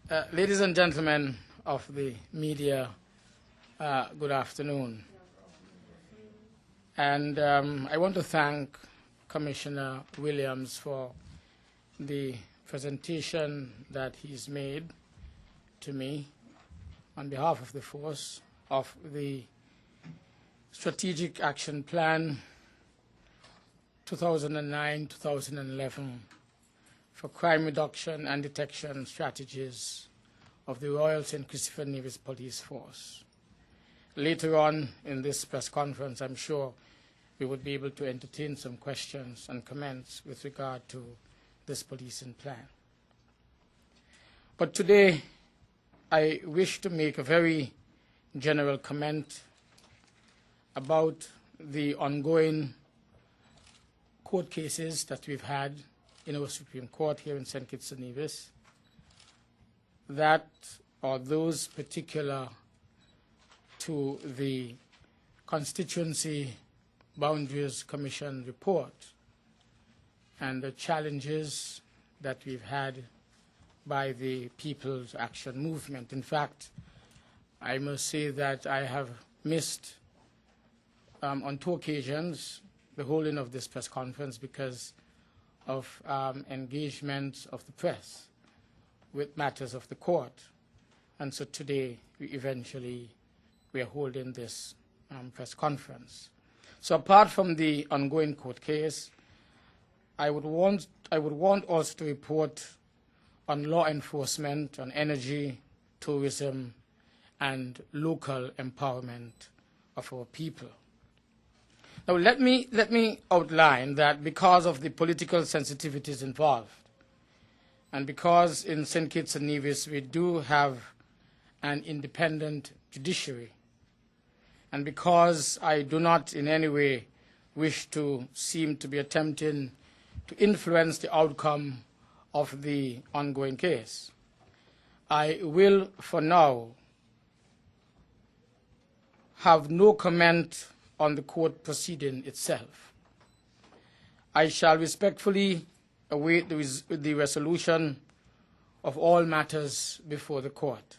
Ladies and gentlemen of the media, good afternoon. And I want to thank Commissioner Williams for the presentation that he's made to me on behalf of the force of the Strategic Action Plan 2009-2011 for crime reduction and detection strategies of the Royal St. Christopher Nevis Police Force. Later on in this press conference, I'm sure we would be able to entertain some questions and comments with regard to this policing plan. But today, I wish to make a very general comment about the ongoing court cases that we've had in our Supreme Court here in St. Kitts and Nevis, that or those particular to the Constituency Boundaries Commission report and the challenges that we've had by the People's Action Movement. In fact, I must say that I have missed on 2 occasions the holding of this press conference because of engagement of the press with matters of the court. And so today, we are holding this press conference. So apart from the ongoing court case, I would want also to report on law enforcement, on energy, tourism, and local empowerment of our people. Now, let me outline that because of the political sensitivities involved, and because in St. Kitts and Nevis we do have an independent judiciary, and because I do not in any way wish to seem to be attempting to influence the outcome of the ongoing case, I will, for now, have no comment on the court proceeding itself. I shall respectfully await the resolution of all matters before the court.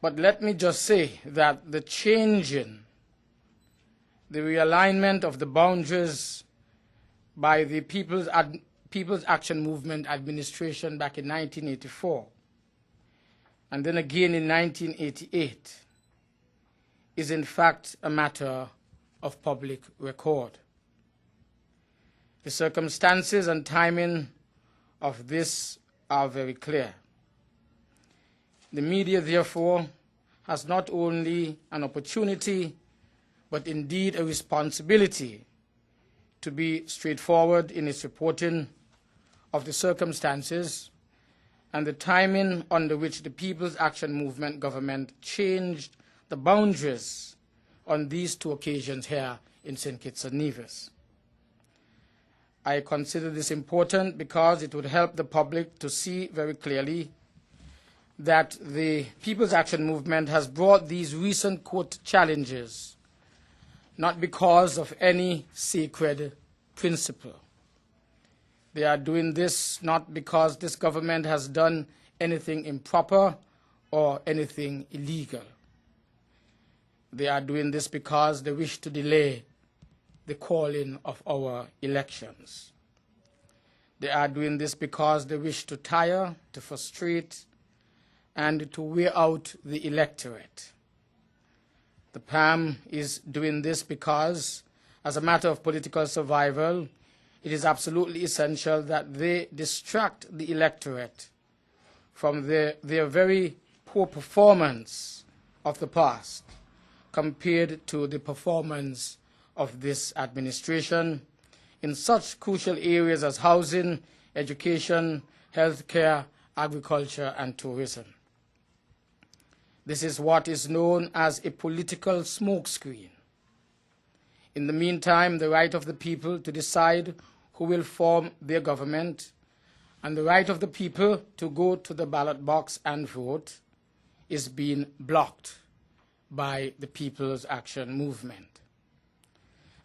But let me just say that the changing, the realignment of the boundaries by the People's Action Movement administration back in 1984, and then again in 1988, is in fact a matter of public record. The circumstances and timing of this are very clear. The media, therefore, has not only an opportunity, but indeed a responsibility to be straightforward in its reporting of the circumstances and the timing under which the People's Action Movement government changed the boundaries on these 2 occasions here in St. Kitts and Nevis. I consider this important because it would help the public to see very clearly that the People's Action Movement has brought these recent court challenges not because of any sacred principle. They are doing this not because this government has done anything improper or anything illegal. They are doing this because they wish to delay the calling of our elections. They are doing this because they wish to tire, to frustrate, and to wear out the electorate. The PAM is doing this because, as a matter of political survival, it is absolutely essential that they distract the electorate from their very poor performance of the past compared to the performance of this administration in such crucial areas as housing, education, healthcare, agriculture, and tourism. This is what is known as a political smokescreen. In the meantime, the right of the people to decide who will form their government and the right of the people to go to the ballot box and vote is being blocked by the People's Action Movement.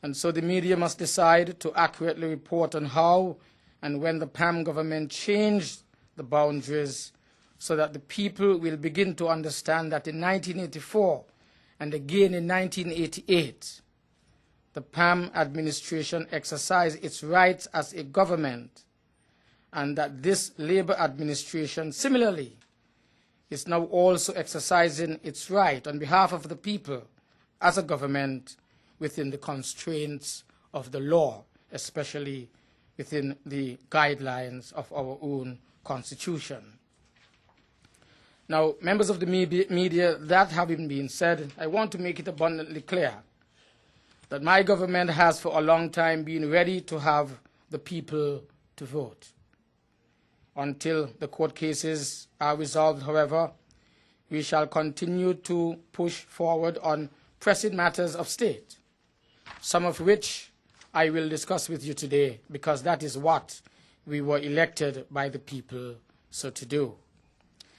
And so the media must decide to accurately report on how and when the PAM government changed the boundaries so that the people will begin to understand that in 1984 and again in 1988, the PAM administration exercised its rights as a government, and that this Labour administration similarly is now also exercising its right on behalf of the people as a government within the constraints of the law, especially within the guidelines of our own constitution. Now, members of the media, that having been said, I want to make it abundantly clear that my government has for a long time been ready to have the people to vote. Until the court cases are resolved, however, we shall continue to push forward on pressing matters of state, some of which I will discuss with you today, because that is what we were elected by the people so to do.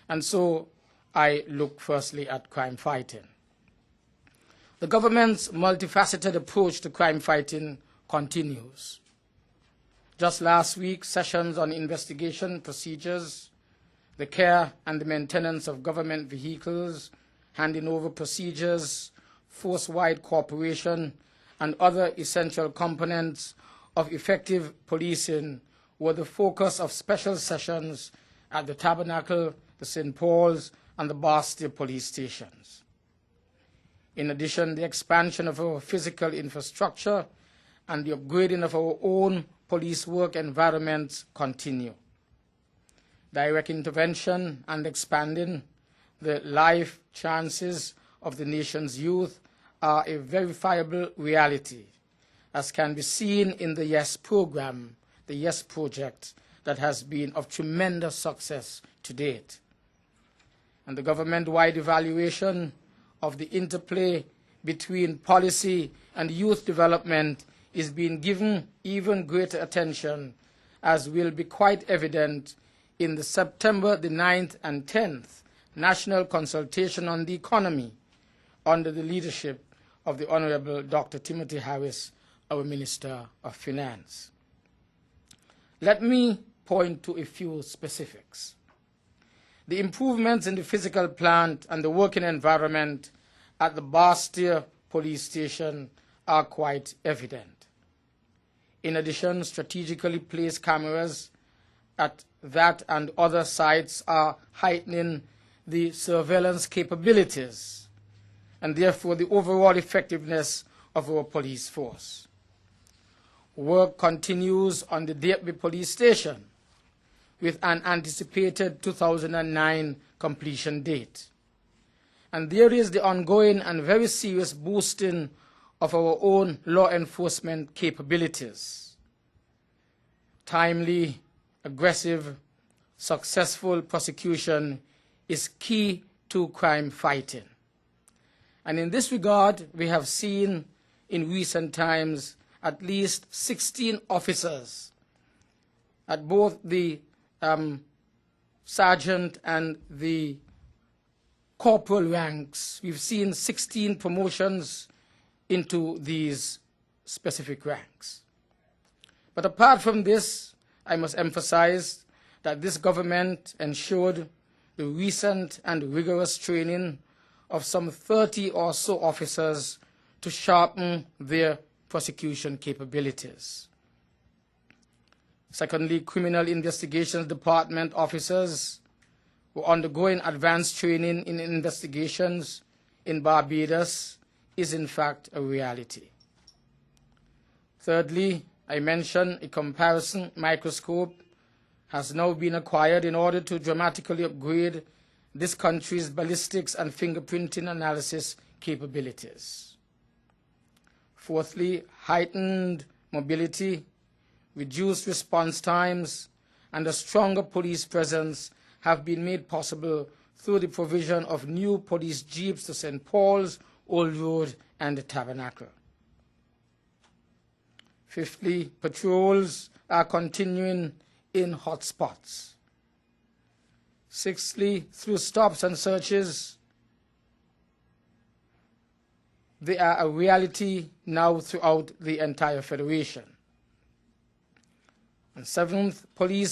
And so I look firstly at crime fighting. The government's multifaceted approach to crime fighting continues. Just last week, sessions on investigation procedures, the care and the maintenance of government vehicles, handing over procedures, force-wide cooperation, and other essential components of effective policing were the focus of special sessions at the Tabernacle, the St. Paul's, and the Bastille police stations. In addition, the expansion of our physical infrastructure and the upgrading of our own police work environments continue. Direct intervention and expanding the life chances of the nation's youth are a verifiable reality, as can be seen in the YES program, the YES project, that has been of tremendous success to date. And the government-wide evaluation of the interplay between policy and youth development is being given even greater attention, as will be quite evident in the September the 9th and 10th National Consultation on the Economy under the leadership of the Honorable Dr. Timothy Harris, our Minister of Finance. Let me point to a few specifics. The improvements in the physical plant and the working environment at the Bastille police station are quite evident. In addition, strategically placed cameras at that and other sites are heightening the surveillance capabilities and therefore the overall effectiveness of our police force. Work continues on the Derby police station with an anticipated 2009 completion date. And there is the ongoing and very serious boosting of our own law enforcement capabilities. Timely, aggressive, successful prosecution is key to crime fighting. And in this regard, we have seen in recent times at least 16 officers at both the sergeant and the corporal ranks. We've seen 16 promotions into these specific ranks. But apart from this, I must emphasize that this government ensured the recent and rigorous training of some 30 or so officers to sharpen their prosecution capabilities. Secondly, Criminal Investigations Department officers were undergoing advanced training in investigations in Barbados is in fact a reality. Thirdly, I mentioned a comparison microscope has now been acquired in order to dramatically upgrade this country's ballistics and fingerprinting analysis capabilities. Fourthly, heightened mobility, reduced response times, and a stronger police presence have been made possible through the provision of new police jeeps to St. Paul's, Old Road, and the Tabernacle. Fifthly, patrols are continuing in hotspots. Sixthly, through stops and searches, they are a reality now throughout the entire Federation. And seventh, police